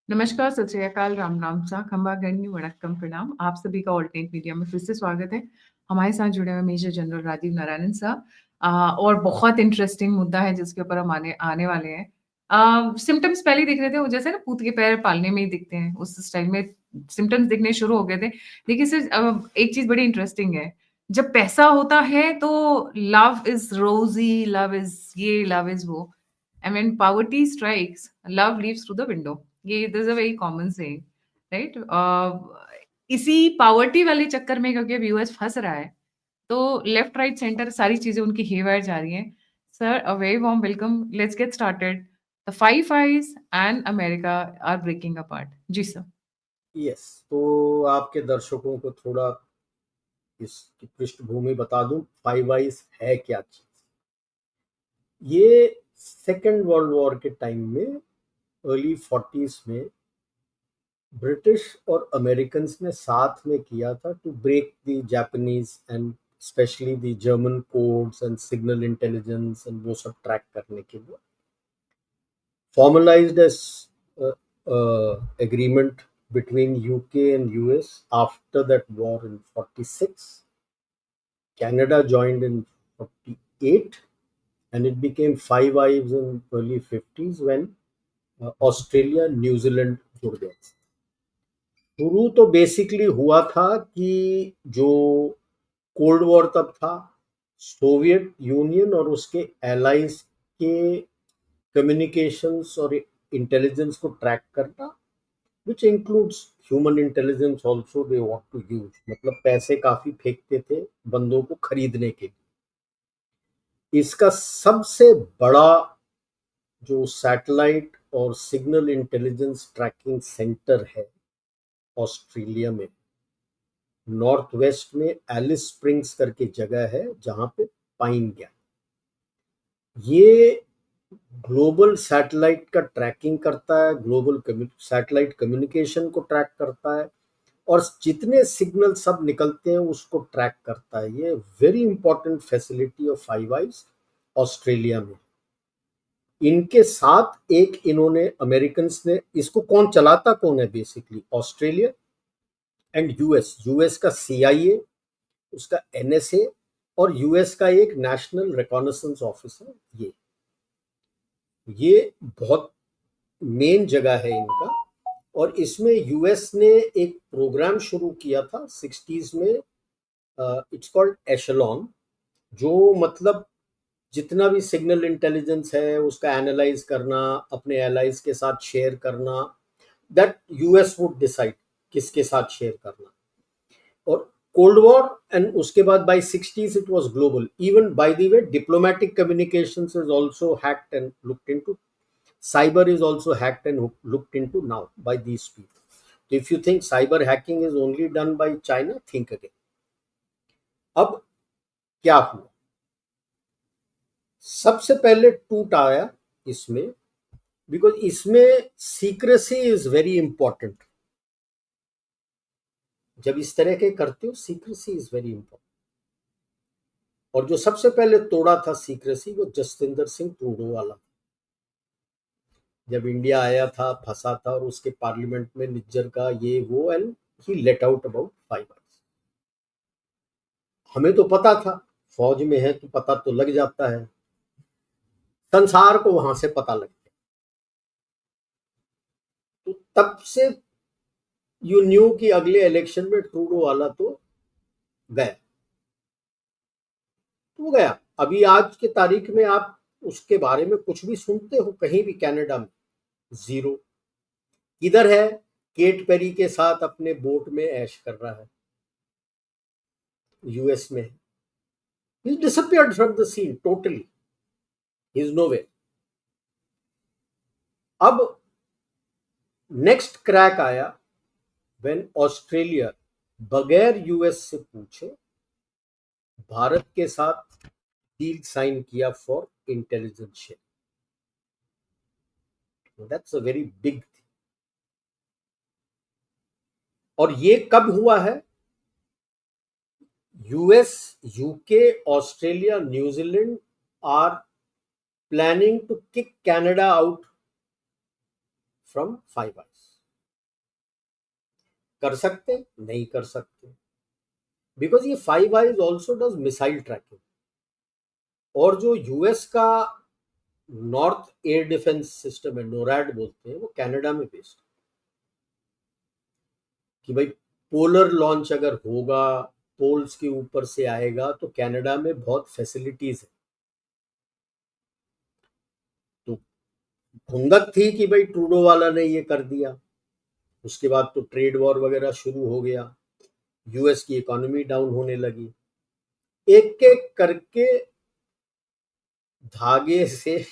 नमस्कार, सत श्री अकाल, राम नाम सा, खंबा गण्य वणक्कम प्रणाम। आप सभी का ऑल्टरनेट मीडिया में फिर से स्वागत है। हमारे साथ जुड़े हुए मेजर जनरल राजीव नारायण साहब और बहुत इंटरेस्टिंग मुद्दा है जिसके ऊपर हम आने आने वाले हैं। सिम्टम्स पहले ही दिख रहे थे, वो जैसे ना पूत के पैर पालने में ही दिखते हैं, उस स्टाइल में सिम्टम्स दिखने शुरू हो गए थे। देखिए सर, एक चीज़ बड़ी इंटरेस्टिंग है, जब पैसा होता है तो लव इज़ रोज़ी, लव इज़ ये, लव इज़ वो। And when poverty strikes, love leaves through the window. ये this is a very common saying, right? इसी पावर्टी वाले चक्कर में क्योंकि अब यूएस फंस रहा है, तो लेफ्ट राइट सेंटर सारी चीजें उनकी हेवायर जा रही हैं। Sir, a very warm welcome, let's get started. The Five Eyes and America are breaking apart. जी सर। यस, तो आपके दर्शकों को थोड़ा इसकी पृष्ठभूमि बता दूं। फाइव आइज है क्या चीज। ये सेकेंड वर्ल्ड वॉर के टाइम में अर्ली 40s में ब्रिटिश और अमेरिकन्स ने साथ में किया था to break the Japanese and specially the German codes and signal intelligence and वो सब ट्रैक करने के लिए formalized as agreement between UK and US after that war in 46. Canada joined in 48 and it became Five Eyes in early 50s when Australia, New Zealand जुड़ गए। शुरू तो basically हुआ था कि जो कोल्ड वॉर तब था, सोवियत यूनियन और उसके एलाइज के कम्युनिकेशंस और इंटेलिजेंस को ट्रैक करना, which includes human intelligence also they want to use। मतलब पैसे काफी फेंकते थे बंदों को खरीदने के लिए। इसका सबसे बड़ा जो सैटेलाइट और सिग्नल इंटेलिजेंस ट्रैकिंग सेंटर है ऑस्ट्रेलिया में, नॉर्थ वेस्ट में एलिस स्प्रिंग्स करके जगह है जहां पे पाइन गैप। ये ग्लोबल सैटेलाइट का ट्रैकिंग करता है, ग्लोबल सैटेलाइट कम्युनिकेशन को ट्रैक करता है और जितने सिग्नल सब निकलते हैं उसको ट्रैक करता है। ये very important facility of five eyes Australia में। इनके साथ एक इन्होंने अमेरिकन ने, इसको कौन चलाता कौन है basically, Australia and US. US का सीआईए, उसका एनएसए और यूएस का एक नेशनल रिकॉनेसेंस ऑफिस है। ये बहुत मेन जगह है इनका। और इसमें यूएस ने एक प्रोग्राम शुरू किया था 60s में, इट्स कॉल्ड एशेलॉन, जो मतलब जितना भी सिग्नल इंटेलिजेंस है उसका एनालाइज करना, अपने एलाइज के साथ शेयर करना, दैट यूएस वुड डिसाइड किसके साथ शेयर करना। और कोल्ड वॉर एंड उसके बाद by 60s it was global. Even by the way diplomatic communications is also hacked and looked into. Cyber is also hacked and looked into now by these people. If you think cyber hacking is only done by China, think again. अब क्या हुआ, सबसे पहले टूट आया इसमें, because इसमें secrecy is very important. जब इस तरह के करते हो सीक्रेसी इज वेरी इंपॉर्टेंट। और जो सबसे पहले तोड़ा था सीक्रेसी वो जसविंदर सिंह ट्रूडो वाला। जब इंडिया आया था, फंसा था और उसके पार्लियामेंट में निज्जर का ये वो, and he let out about five eyes. हमें तो पता था, फौज में है तो पता तो लग जाता है, संसार को वहां से पता लग गया। तो तब से यू न्यू कि अगले इलेक्शन में ट्रूडो वाला तो गया, तो गया। अभी आज के तारीख में आप उसके बारे में कुछ भी सुनते हो कहीं भी कनाडा में? जीरो। किधर है? केट पेरी के साथ अपने बोट में ऐश कर रहा है, यूएस में। He disappeared from the scene totally, he is nowhere. अब नेक्स्ट क्रैक आया व्हेन ऑस्ट्रेलिया बगैर यूएस से पूछे भारत के साथ डील साइन किया for intelligence share. That's a very big thing. और ये कब हुआ है? US, UK, Australia, New Zealand are planning to kick Canada out from five eyes. कर सकते हैं? नहीं कर सकते, बिकॉज ये five eyes also does missile tracking. और जो यूएस का नॉर्थ एयर डिफेंस सिस्टम है, नोरैड बोलते हैं, वो कनाडा में बेस्ड, कि भाई पोलर लॉन्च अगर होगा, पोल्स के ऊपर से आएगा, तो कनाडा में बहुत फैसिलिटीज है। तो खुंदक थी कि भाई ट्रूडो वाला ने ये कर दिया, उसके बाद तो ट्रेड वॉर वगैरह शुरू हो गया, यूएस की इकोनॉमी डाउन होने लगी, एक एक करके धागे से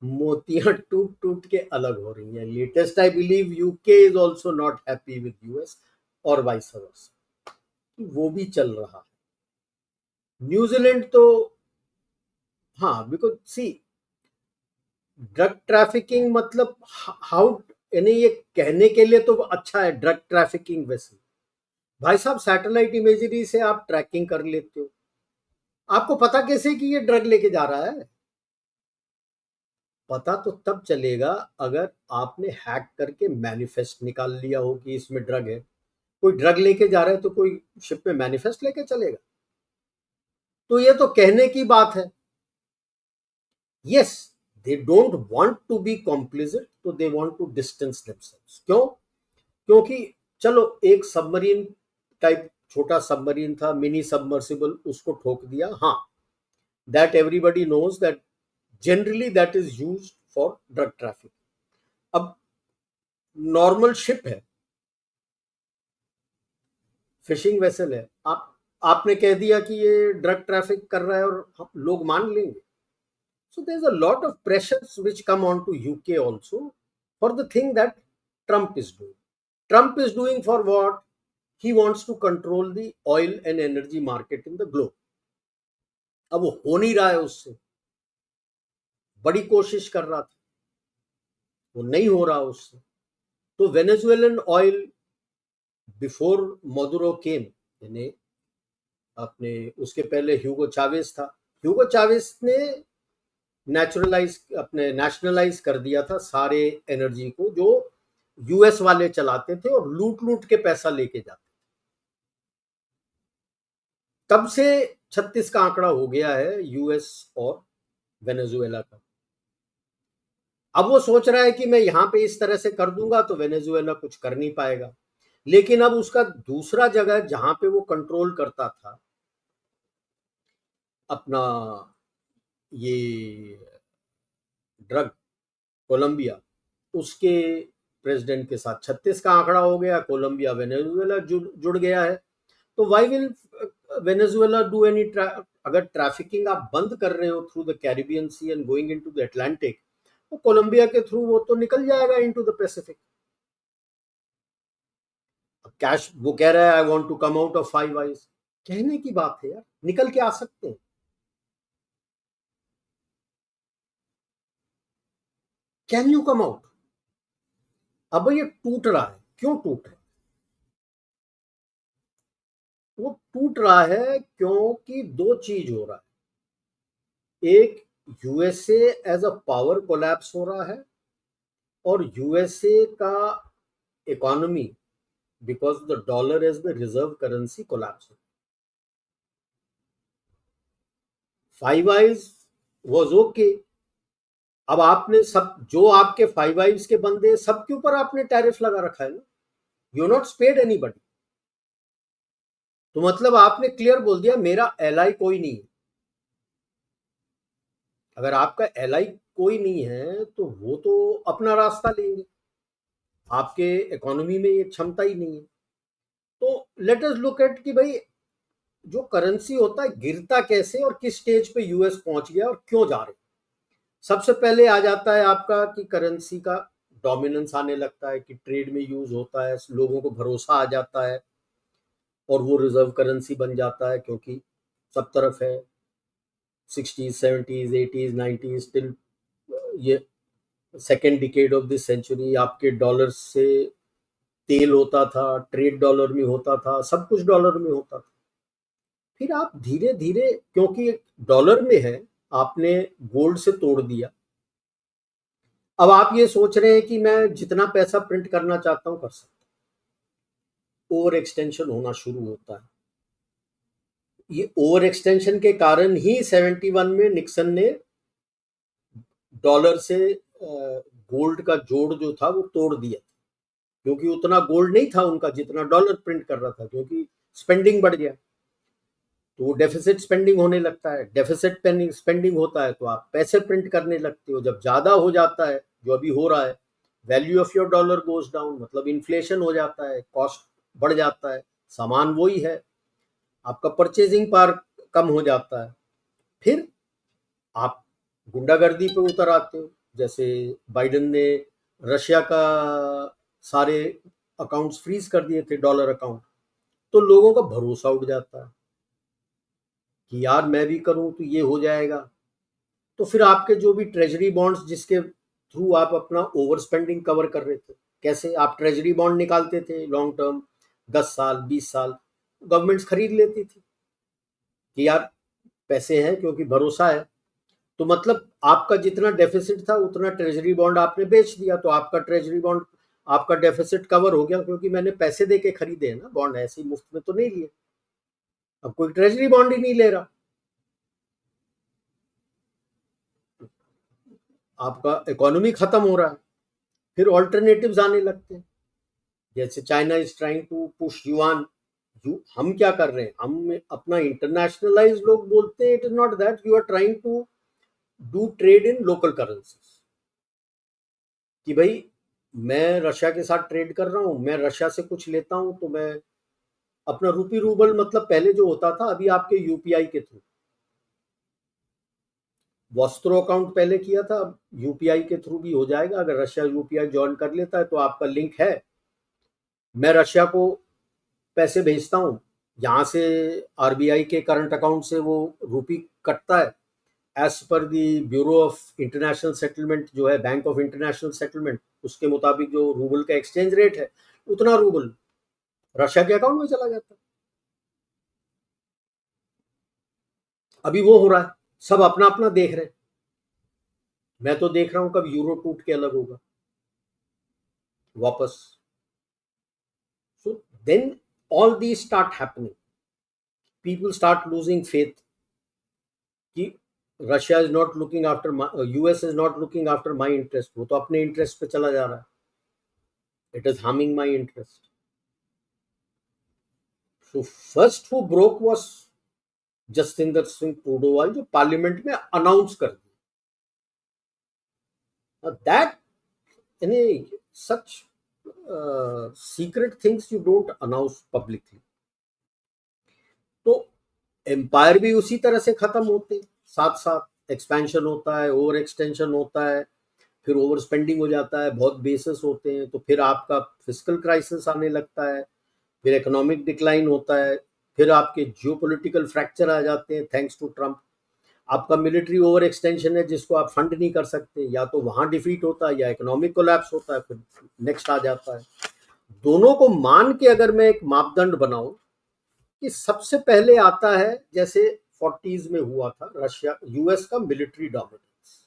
मोतियां टूट टूट के अलग हो रही हैं। Latest I believe UK is also not happy with US, और वाइस वर्सा, वो भी चल रहा है। न्यूजीलैंड तो, हाँ, बिकॉज सी ड्रग ट्रैफिकिंग मतलब हाउ, यानी ये कहने के लिए तो अच्छा है ड्रग ट्रैफिकिंग, वैसे भाई साहब सैटेलाइट इमेजरी से आप ट्रैकिंग कर लेते हो, आपको पता कैसे कि ये ड्रग लेके जा रहा है? पता तो तब चलेगा अगर आपने हैक करके मैनिफेस्ट निकाल लिया हो कि इसमें ड्रग है। कोई ड्रग लेके जा रहा है तो कोई शिप में मैनिफेस्ट लेके चलेगा? तो ये तो कहने की बात है। Yes, they don't want to be complicit, तो they want to distance themselves. क्यों? क्योंकि चलो एक सबमरीन टाइप छोटा सबमरीन था, मिनी सबमर्सिबल, उसको ठोक दिया, हाँ, that everybody knows that generally that is used for drug traffic. अब नॉर्मल शिप है, फिशिंग वेसल है, आपने कह दिया कि ये ड्रग ट्रैफिक कर रहा है और लोग मान लेंगे? So there's a lot of pressures which come on to UK also for the thing that Trump is doing. Trump is doing for what? He wants to control the oil and energy market in the globe. अब वो हो नहीं रहा है, उससे बड़ी कोशिश कर रहा था, वो नहीं हो रहा उससे। तो वेनेजुएलन ऑयल बिफोर मदुरो केम, यानी अपने उसके पहले ह्यूगो चावेस था, ह्यूगो चावेस ने अपने नेशनलाइज कर दिया था सारे एनर्जी को, जो यूएस वाले चलाते थे और लूट लूट के पैसा लेके जाते। तब से 36 का आंकड़ा हो गया है यूएस और वेनेजुएला का। अब वो सोच रहा है कि मैं यहां पे इस तरह से कर दूंगा तो वेनेजुएला कुछ कर नहीं पाएगा, लेकिन अब उसका दूसरा जगह जहां पे वो कंट्रोल करता था अपना ये ड्रग, कोलंबिया, उसके प्रेसिडेंट के साथ 36 का आंकड़ा हो गया, कोलंबिया वेनेजुएला जुड़ गया है। तो why will Venezuela do any, अगर ट्रैफिकिंग आप बंद कर रहे हो through the Caribbean Sea and going into the Atlantic, तो कोलंबिया के थ्रू वो तो निकल जाएगा इनटू द पैसिफिक। अब कैश वो कह रहा है I want to come out of Five Eyes, कहने की बात है यार, निकल के आ सकते हैं, कैन यू कम आउट? अब ये टूट रहा है, क्यों टूट रहा है? वो टूट रहा है क्योंकि दो चीज हो रहा है। एक, USA as a power collapse हो रहा है, और यूएसए का economy because the dollar as the reserve currency collapse. Five Eyes was okay. अब आपने सब जो आपके फाइव आईज के बंदे सबके ऊपर आपने टैरिफ लगा रखा है ना, यू नॉट स्पेड एनीबडी। तो मतलब आपने क्लियर बोल दिया मेरा एलआई कोई नहीं है। अगर आपका एलआई कोई नहीं है तो वो तो अपना रास्ता लेंगे, आपके इकोनॉमी में ये क्षमता ही नहीं है। तो लेट अस लुक एट कि भाई जो करेंसी होता है गिरता कैसे और किस स्टेज पे यूएस पहुंच गया और क्यों जा रहे। सबसे पहले आ जाता है आपका कि करेंसी का डोमिनेंस आने लगता है, कि ट्रेड में यूज होता है, लोगों को भरोसा आ जाता है और वो रिजर्व करेंसी बन जाता है, क्योंकि सब तरफ है। 60s 70s 80s 90s till ये second decade of this century आपके डॉलर से तेल होता था, ट्रेड डॉलर में होता था, सब कुछ डॉलर में होता था। फिर आप धीरे धीरे, क्योंकि डॉलर में है, आपने गोल्ड से तोड़ दिया। अब आप ये सोच रहे हैं कि मैं जितना पैसा प्रिंट करना चाहता हूं कर सकता ओवर एक्सटेंशन होना शुरू होता है। ये ओवर एक्सटेंशन के कारण ही 71 में निक्सन ने डॉलर से गोल्ड का जोड़ जो था वो तोड़ दिया, क्योंकि उतना गोल्ड नहीं था उनका जितना डॉलर प्रिंट कर रहा था, क्योंकि स्पेंडिंग बढ़ गया तो वो डेफिसिट स्पेंडिंग होने लगता है। डेफिसिट स्पेंडिंग होता है तो आप पैसे प्रिंट करने लगते हो। जब ज्यादा हो जाता है, जो अभी हो रहा है, value of your dollar goes down, मतलब इन्फ्लेशन हो जाता है, कॉस्ट बढ़ जाता है, सामान वही है, आपका परचेजिंग पावर कम हो जाता है। फिर आप गुंडागर्दी पे उतर आते हो। जैसे बाइडेन ने रशिया का सारे अकाउंट्स फ्रीज कर दिए थे, डॉलर अकाउंट, तो लोगों का भरोसा उठ जाता है कि यार मैं भी करूं तो ये हो जाएगा। तो फिर आपके जो भी ट्रेजरी बॉन्ड्स जिसके थ्रू आप अपना ओवर स्पेंडिंग कवर कर रहे थे, कैसे आप ट्रेजरी बॉन्ड निकालते थे लॉन्ग टर्म, 10 साल 20 साल, गवर्नमेंट्स खरीद लेती थी कि यार पैसे हैं क्योंकि भरोसा है। तो मतलब आपका जितना डेफिसिट था उतना ट्रेजरी बॉन्ड आपने बेच दिया, तो आपका ट्रेजरी बॉन्ड, आपका डेफिसिट कवर हो गया, क्योंकि मैंने पैसे दे के खरीदे हैं ना बॉन्ड, ऐसे ही मुफ्त में तो नहीं लिए। अब कोई ट्रेजरी बॉन्ड ही नहीं ले रहा, आपका इकोनॉमी खत्म हो रहा है। फिर ऑल्टरनेटिव्स आने लगते हैं, जैसे China is trying to push yuan. हम क्या कर रहे हैं, हम अपना इंटरनेशनलाइज, लोग बोलते हैं it is not that you are trying to do trade in local currencies, कि भाई मैं रशिया के साथ ट्रेड कर रहा हूं, मैं रशिया से कुछ लेता हूं तो मैं अपना रूपी रूबल, मतलब पहले जो होता था, अभी आपके यूपीआई के थ्रू, वॉस्त्रो अकाउंट पहले किया था, अब यूपीआई के थ्रू भी हो जाएगा। अगर रशिया यूपीआई ज्वाइन कर लेता है तो आपका लिंक है, मैं रशिया को पैसे भेजता हूँ, यहाँ से आरबीआई के करंट अकाउंट से वो रूपी कटता है, as per the bureau of international settlement, जो है बैंक ऑफ इंटरनेशनल सेटलमेंट, उसके मुताबिक जो रूबल का एक्सचेंज रेट है, उतना रूबल रशिया के अकाउंट में चला जाता है। अभी वो हो रहा है, सब अपना अपना देख रहे हैं। मैं तो देख रहा हूं कब यूरो टूट के अलग होगा वापस। So then all these start happening, people start losing faith कि Russia is not looking after, US is not looking after my interest, वो तो अपने इंटरेस्ट पे चला जा रहा है, it is harming my interest. So first who broke was Jaswinder Singh Tudowal, जो पार्लियामेंट में अनाउंस कर दिया that in such secret things you don't announce publicly. तो एम्पायर भी उसी तरह से खत्म होते, साथ साथ एक्सपेंशन होता है, ओवर एक्सटेंशन होता है, फिर ओवर स्पेंडिंग हो जाता है, बहुत बेसिस होते हैं, तो फिर आपका फिजिकल क्राइसिस आने लगता है, फिर इकोनॉमिक डिक्लाइन होता है, फिर आपके जियोपॉलिटिकल फ्रैक्चर आ जाते हैं थैंक्स टू ट्रम्प। आपका मिलिट्री ओवर एक्सटेंशन है जिसको आप फंड नहीं कर सकते, या तो वहां डिफीट होता है या इकोनॉमिक कोलैप्स होता है, फिर नेक्स्ट आ जाता है। दोनों को मान के अगर मैं एक मापदंड बनाऊं कि सबसे पहले आता है, जैसे 40s में हुआ था रशिया यूएस का मिलिट्री डोमिनेंस,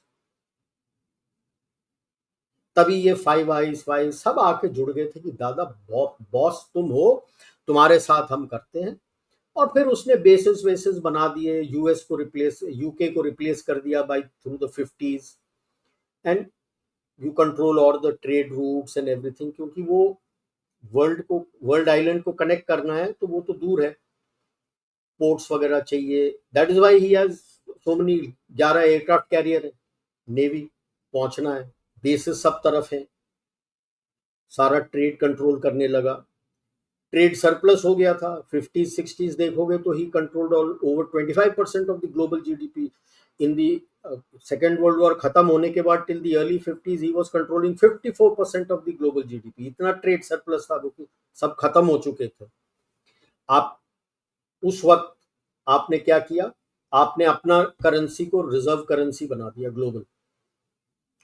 तभी ये फाइव आइज फाइव सब आके जुड़ गए थे कि दादा बॉस तुम हो, तुम्हारे साथ हम करते हैं। और फिर उसने बेसिस वेसिस बना दिए, यूएस को रिप्लेस, यूके को रिप्लेस कर दिया by through the 50s, and you control all the trade routes and everything, क्योंकि वो वर्ल्ड आइलैंड को कनेक्ट करना है तो वो तो दूर है, पोर्ट्स वगैरह चाहिए। That is why he has so many, 11 aircraft carrier है, नेवी पहुंचना है, बेसिस सब तरफ है, सारा ट्रेड कंट्रोल करने लगा। ट्रेड सरप्लस हो गया था 50s 60s, देखोगे तो he controlled over 25% of the global GDP in the second world war खत्म होने के बाद till the early 50s he was controlling 54% of the global GDP. इतना ट्रेड सरप्लस था क्योंकि सब खत्म हो चुके थे। आप उस वक्त आपने क्या किया, आपने अपना करेंसी को रिजर्व करेंसी बना दिया ग्लोबल,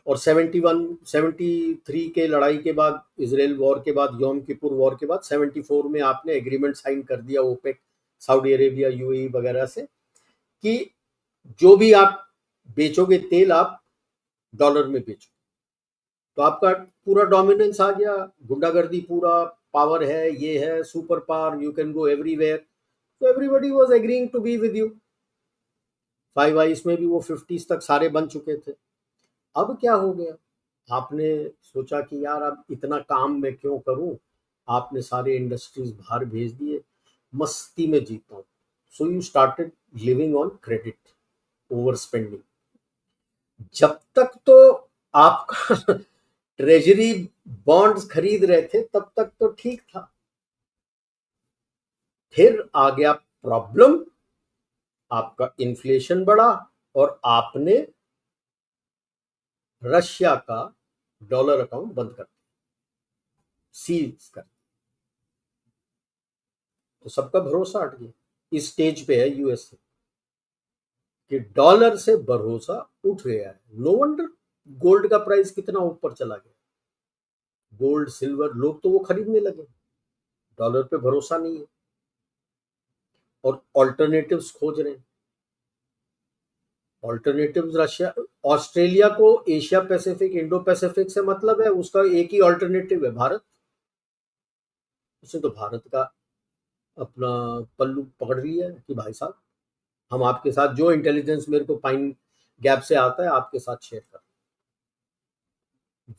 और 73 के लड़ाई के बाद, इसराइल वॉर के बाद, योम किपुर वॉर के बाद 74 में आपने एग्रीमेंट साइन कर दिया ओपेक, सऊदी अरेबिया, यूएई वगैरह से, कि जो भी आप बेचोगे तेल आप डॉलर में बेचो। तो आपका पूरा डोमिनेंस आ गया, गुंडागर्दी पूरा पावर है, ये है super power, you can go everywhere, तो everybody was agreeing to be with you. Five eyes में भी वो 50s तक सारे बन चुके थे। अब क्या हो गया, आपने सोचा कि यार अब इतना काम मैं क्यों करूं, आपने सारे इंडस्ट्रीज बाहर भेज दिए, मस्ती में जीता हूं। So you started living on credit, over spending. जब तक तो आपका ट्रेजरी बॉन्ड्स खरीद रहे थे तब तक तो ठीक था, फिर आ गया प्रॉब्लम, आपका इन्फ्लेशन बढ़ा और आपने रशिया का डॉलर अकाउंट बंद कर दिया, सीज कर। तो सबका भरोसा हट गया। इस स्टेज पे है यूएसए कि डॉलर से भरोसा उठ गया है। नो वंडर गोल्ड का प्राइस कितना ऊपर चला गया। गोल्ड सिल्वर लोग तो वो खरीदने लगे, डॉलर पे भरोसा नहीं है और ऑल्टरनेटिव्स खोज रहे हैं। ऑल्टरनेटिव्स रशिया, ऑस्ट्रेलिया को एशिया पैसिफिक इंडो पैसिफिक से मतलब है, उसका एक ही ऑल्टरनेटिव है भारत। उसने तो भारत का अपना पल्लू पकड़ लिया है कि भाई साहब हम आपके साथ जो इंटेलिजेंस मेरे को पाइन गैप से आता है आपके साथ शेयर कर,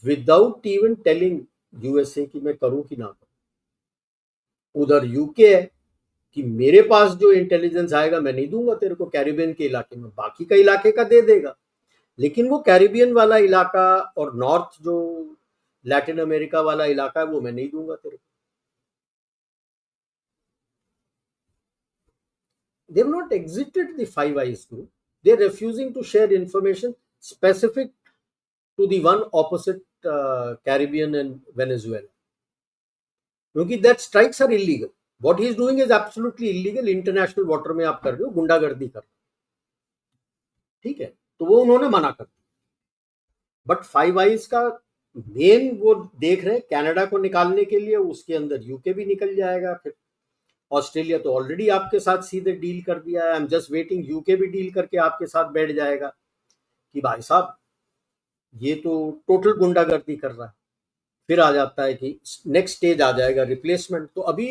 विदाउट इवन टेलिंग यूएसए की मैं करूं कि ना करूं। उधर यूके है कि मेरे पास जो इंटेलिजेंस आएगा मैं नहीं दूंगा तेरे को कैरिबियन के इलाके में, बाकी का इलाके का दे देगा, लेकिन वो कैरिबियन वाला इलाका और नॉर्थ जो लैटिन अमेरिका वाला इलाका है वो मैं नहीं दूंगा तेरे को। They have not exited the Five Eyes group. They are refusing to share information specific to the one opposite Caribbean and Venezuela. क्योंकि that strikes are illegal. What he is doing is absolutely illegal. International water में आप कर रहे हो, गुंडागर्दी कर रहे हो, ठीक है, तो वो उन्होंने मना कर दिया। बट फाइव आइज का मेन वो देख रहे हैं कनाडा को निकालने के लिए, उसके अंदर यूके भी निकल जाएगा, फिर ऑस्ट्रेलिया तो ऑलरेडी आपके साथ सीधे डील कर दिया है, I am just waiting UK भी डील करके आपके साथ बैठ जाएगा कि भाई साहब ये तो टोटल गुंडागर्दी कर रहा है। फिर आ जाता है कि नेक्स्ट स्टेज आ जाएगा रिप्लेसमेंट। तो अभी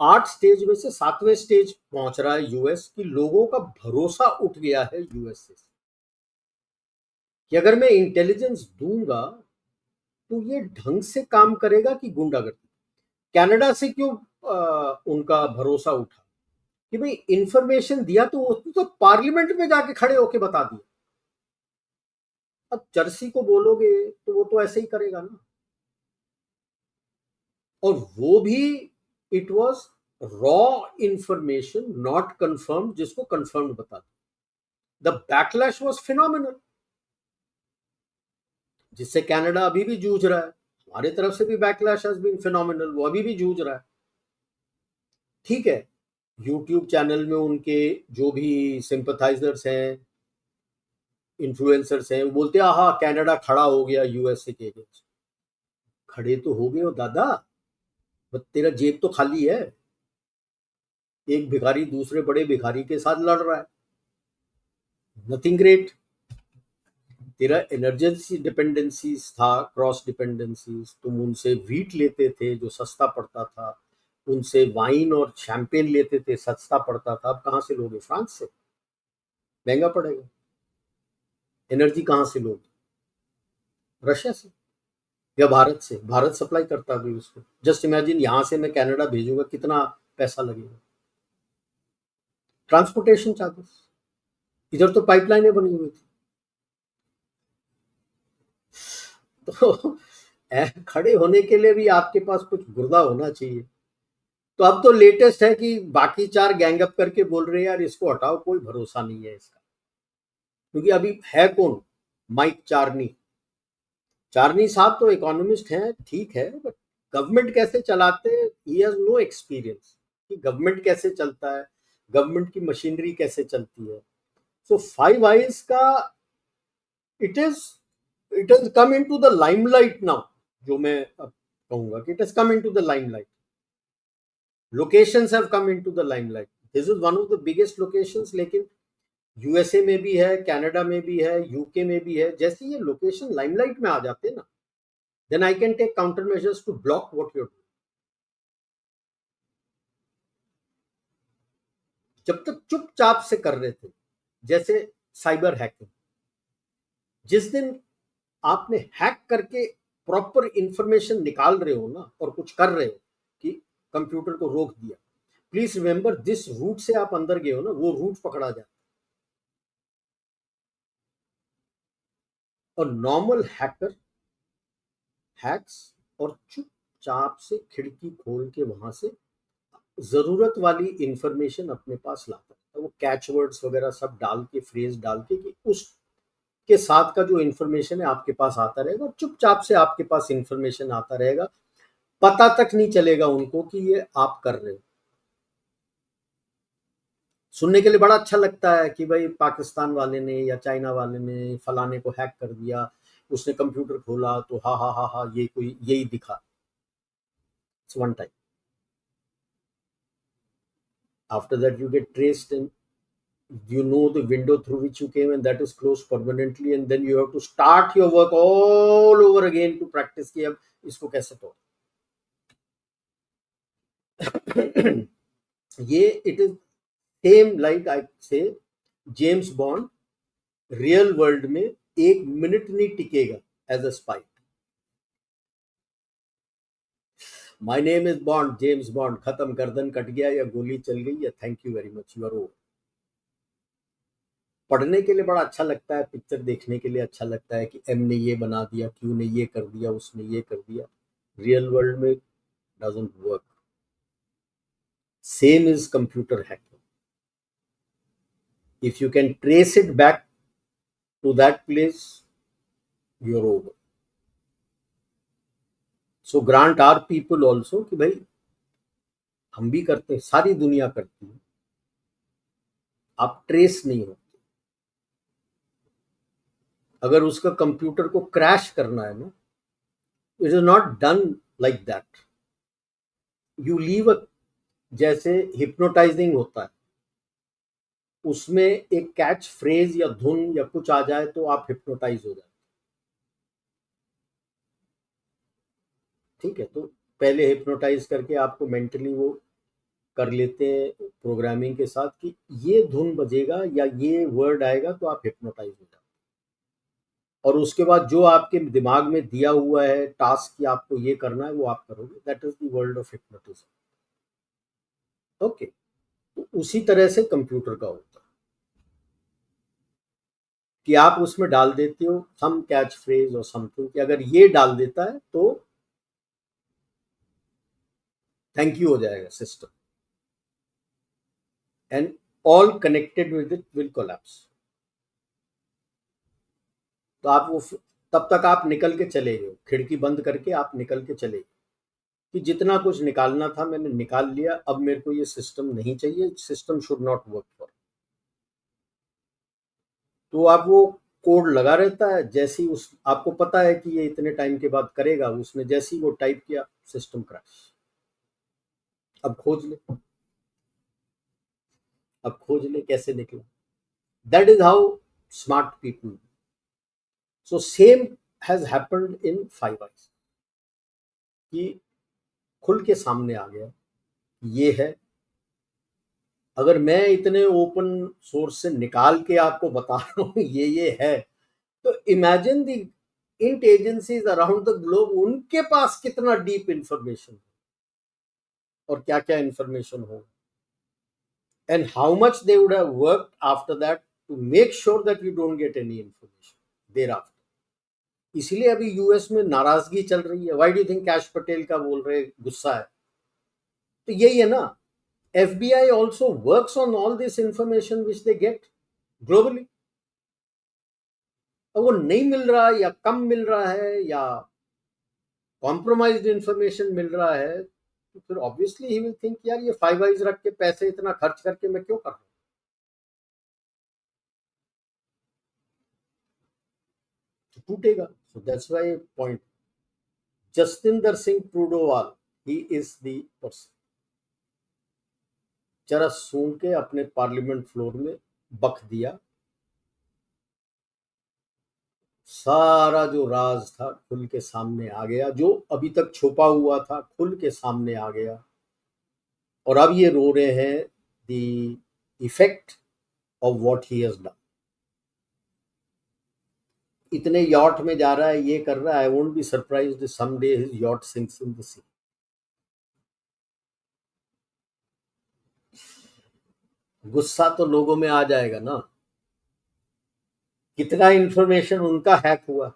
8 स्टेज में से 7वें स्टेज पहुंच रहा है यूएस की, लोगों का भरोसा उठ गया है यूएस से कि अगर मैं इंटेलिजेंस दूंगा तो ये ढंग से काम करेगा कि गुंडागर्दी। कनाडा से क्यों उनका भरोसा उठा कि भाई इंफॉर्मेशन दिया तो उसने तो पार्लियामेंट में जाके खड़े होके बता दिया। अब जर्सी को बोलोगे तो वो तो ऐसे ही करेगा ना, और वो भी it was raw information not confirm, जिसको कंफर्म बता दिया। द बैकलैश वाज फिनोमिनल, जिससे कनाडा अभी भी जूझ रहा है। हमारी तरफ से भी बैकलैश हैज बीन फिनोमिनल, वो अभी भी जूझ रहा है। ठीक है, यूट्यूब चैनल में उनके जो भी सिंपथाइजर्स हैं, इन्फ्लुएंसर्स हैं, वो बोलते हैं हाँ कनाडा खड़ा हो गया यूएसए के अगेंस्ट। खड़े तो हो गए हो दादा, बट तेरा जेब तो खाली है। एक भिखारी दूसरे बड़े भिखारी के साथ लड़ रहा है, नथिंग ग्रेट। तेरा इमरजेंसी डिपेंडेंसीज था, क्रॉस डिपेंडेंसीज, तुम उनसे वीट लेते थे जो सस्ता पड़ता था, उनसे वाइन और शैंपेन लेते थे सस्ता पड़ता था। अब कहाँ से लोगे? फ्रांस से महंगा पड़ेगा। एनर्जी कहाँ से लोगे? रशिया से या भारत से? भारत सप्लाई करता भी उसको। जस्ट इमेजिन यहाँ से मैं कनाडा भेजूंगा कितना पैसा लगेगा, ट्रांसपोर्टेशन चार्जेस। इधर तो पाइपलाइनें बनी हुई थी। तो खड़े होने के लिए भी आपके पास कुछ गुर्दा होना चाहिए। तो अब तो लेटेस्ट है कि बाकी 4 गैंग अप करके बोल रहे हैं यार इसको हटाओ, कोई भरोसा नहीं है इसका। क्योंकि अभी है कौन? माइक चार्नी। चार्नी साहब तो इकोनॉमिस्ट हैं, ठीक है, बट गवर्नमेंट कैसे चलाते हैं, ही हैज नो एक्सपीरियंस कि गवर्नमेंट कैसे चलता है, गवर्नमेंट की मशीनरी कैसे चलती है। सो फाइव आइज का it is it has come into the limelight now. जो मैं अब कहूंगा कि it has come into the limelight, locations have come into the limelight. This is one of the biggest locations, लेकिन USA में भी है, कनाडा में भी है, यूके में भी है। जैसे ये लोकेशन लाइमलाइट में आ जाते हैं ना, then I can take countermeasures to block what you're doing. जब तक चुपचाप से कर रहे थे, जैसे साइबर हैकिंग, जिस दिन आपने हैक करके प्रॉपर इंफॉर्मेशन निकाल रहे हो ना और कुछ कर रहे हो कि कंप्यूटर को रोक दिया, प्लीज रिमेंबर जिस रूट से आप अंदर गए हो ना, वो रूट पकड़ा जाए। और नॉर्मल हैकर हैक्स और चुपचाप से खिड़की खोल के वहां से जरूरत वाली इंफॉर्मेशन अपने पास लाता है। वो कैच वर्ड्स वगैरह सब डाल के, फ्रेज डाल के, कि उसके साथ का जो इंफॉर्मेशन है आपके पास आता रहेगा, और चुपचाप से आपके पास इंफॉर्मेशन आता रहेगा, पता तक नहीं चलेगा उनको कि ये आप कर रहे हो। सुनने के लिए बड़ा अच्छा लगता है कि भाई पाकिस्तान वाले ने या चाइना वाले ने फलाने को हैक कर दिया, उसने कंप्यूटर खोला तो हा हा हा हा, ये कोई यही दिखा। It's one time, after that you get traced and you know the window through which you came, and that is closed permanently, and then you have to start your work all over again to practice कि अब इसको कैसे तोड़। ये it is same like I से James bond real world में 1 minute नहीं टिकेगा as a spy. My name is Bond, James Bond, खत्म, गर्दन कट गया या गोली चल गई या thank you very much, you are over. पढ़ने के लिए बड़ा अच्छा लगता है, पिक्चर देखने के लिए अच्छा लगता है कि एम ने ये बना दिया, क्यू ने ये कर दिया, उसने ये कर दिया। रियल वर्ल्ड में doesn't work. Same is computer hacking. If you can trace it back to that place, you're over. So grant are people also कि भाई हम भी करते हैं, सारी दुनिया करती है, आप ट्रेस नहीं होते। अगर उसका कंप्यूटर को क्रैश करना है ना, it is not done like that. You leave a, जैसे हिप्नोटाइजिंग होता है, उसमें एक कैच फ्रेज या धुन या कुछ आ जाए तो आप हिप्नोटाइज हो जाए। ठीक है, तो पहले हिप्नोटाइज करके आपको मेंटली वो कर लेते हैं प्रोग्रामिंग के साथ कि ये धुन बजेगा या ये वर्ड आएगा तो आप हिप्नोटाइज हो जाओ। और उसके बाद जो आपके दिमाग में दिया हुआ है टास्क कि आपको ये करना है, वो आप करोगे। That is the world of hypnotism. Okay, तो उसी तरह से कंप्यूटर का होता है कि आप उसमें डाल देते हो सम कैच फ्रेज और समथिंग कि अगर ये डाल देता है तो थैंक यू हो जाएगा system, and all connected with it will collapse. तो आप वो तब तक आप निकल के चले गए, खिड़की बंद करके आप निकल के चले गए कि जितना कुछ निकालना था मैंने निकाल लिया, अब मेरे को ये सिस्टम नहीं चाहिए, system should not work for. तो आप वो कोड लगा रहता है, जैसे ही उस आपको पता है कि ये इतने टाइम के बाद करेगा, उसने जैसे ही वो टाइप किया सिस्टम क्रैश। अब खोज ले, अब खोज ले कैसे निकला। That is how smart people. So same has happened in 5 hours कि खुल के सामने आ गया ये है। अगर मैं इतने ओपन सोर्स से निकाल के आपको बता रहा हूँ ये है, तो imagine the int agencies around the globe, उनके पास कितना डीप इंफॉर्मेशन और क्या क्या इंफॉर्मेशन हो, and how much they would have worked after that to make sure that you don't get any information there after. इसलिए अभी यूएस में नाराजगी चल रही है। Why do you think Kash Patel का बोल रहे गुस्सा है? तो यही है ना, FBI also works on all this information which they get globally। अब वो नहीं मिल रहा है या कम मिल रहा है या कॉम्प्रोमाइज्ड इंफॉर्मेशन मिल रहा है, तो फिर ऑब्वियसली ही विल थिंक यार ये 5 आइज रख के पैसे इतना खर्च करके मैं क्यों कर रहा हूँ, तो टूटेगा। So that's why point, Jaswinder Singh ट्रूडोवाल, ही इज द पर्सन। जरा सूंघ के अपने पार्लियामेंट फ्लोर में बक दिया, सारा जो राज था खुल के सामने आ गया, जो अभी तक छुपा हुआ था खुल के सामने आ गया। और अब ये रो रहे हैं दी effect of what he has done. इतने yacht में जा रहा है, ये कर रहा है, I won't be surprised if someday his yacht sinks in the sea. गुस्सा तो लोगों में आ जाएगा ना, कितना इंफॉर्मेशन उनका हैक हुआ,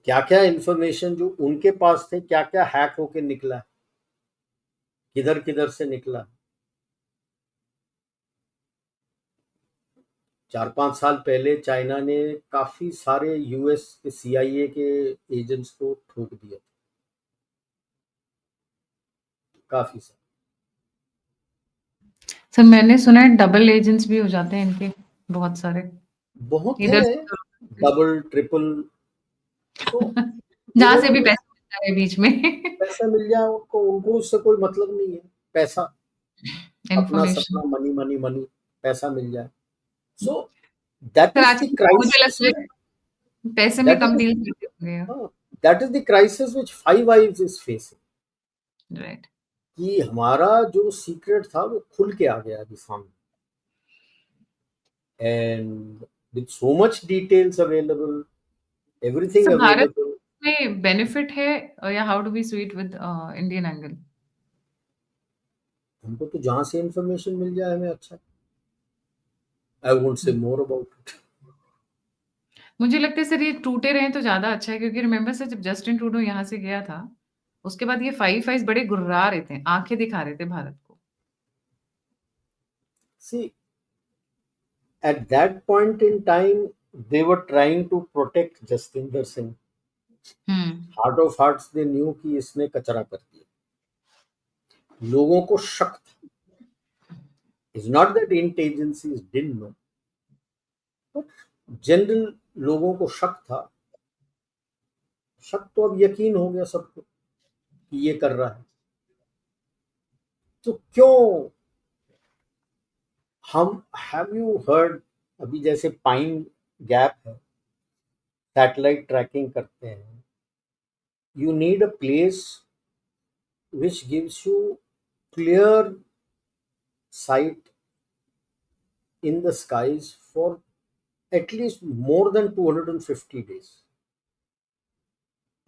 क्या क्या इंफॉर्मेशन जो उनके पास थे क्या क्या हैक होके निकला, किधर किधर से निकला। 4-5 साल पहले चाइना ने काफी सारे यूएस के CIA के एजेंट्स को ठोक दिया, काफी सारे। सर मैंने सुना है डबल एजेंट्स भी हो जाते हैं इनके, बहुत सारे बहुत इधर है, से डबल ट्रिपल। तो जहाँ से भी इन्होंने पैसा मिलता है बीच में पैसा मिल जाए उनको, उनको उससे कोई मतलब नहीं है। पैसा, अपना इंफॉर्मेशन। सपना, मनी मनी मनी, पैसा मिल जाए। So that sir is the आजकल तो मुझे क्राइसिस, लगता है पैसे में दैट कम इज डील करते होंगे। That is the crisis which five eyes is facing. Right. कि हमारा जो सीक्रेट था वो खुल के आ गया अभी सामने, and with so much details available, everything sir Bharat available. में बेनिफिट है या how do we sweet with Indian angle? हमको तो जहां से इंफॉर्मेशन मिल जाए हमें अच्छा, I won't say more about it. मुझे लगता है सर ये टूटे रहे तो ज़्यादा अच्छा है, क्योंकि रिमेंबर सर जब जस्टिन ट्रूडो यहाँ से गया था, उसके बाद ये फाइव आइज बड़े गुर्रा रहे थे, आंखें दिखा रहे थे भारत को। सी, at that point in time they were trying to protect Jastinder Singh. Hmm. Heart of hearts they knew कि इसने कचरा कर दिया, लोगों को शक था। Is not that intelligences didn't know, but general लोगों को शक था। शक तो अब यकीन हो गया सबको कि ये कर रहा है। तो क्यों हम, हैव यू हर्ड, अभी जैसे पाइन गैप है, सैटेलाइट ट्रैकिंग करते हैं, you need a place which gives you clear sight in the skies for at least more than 250 days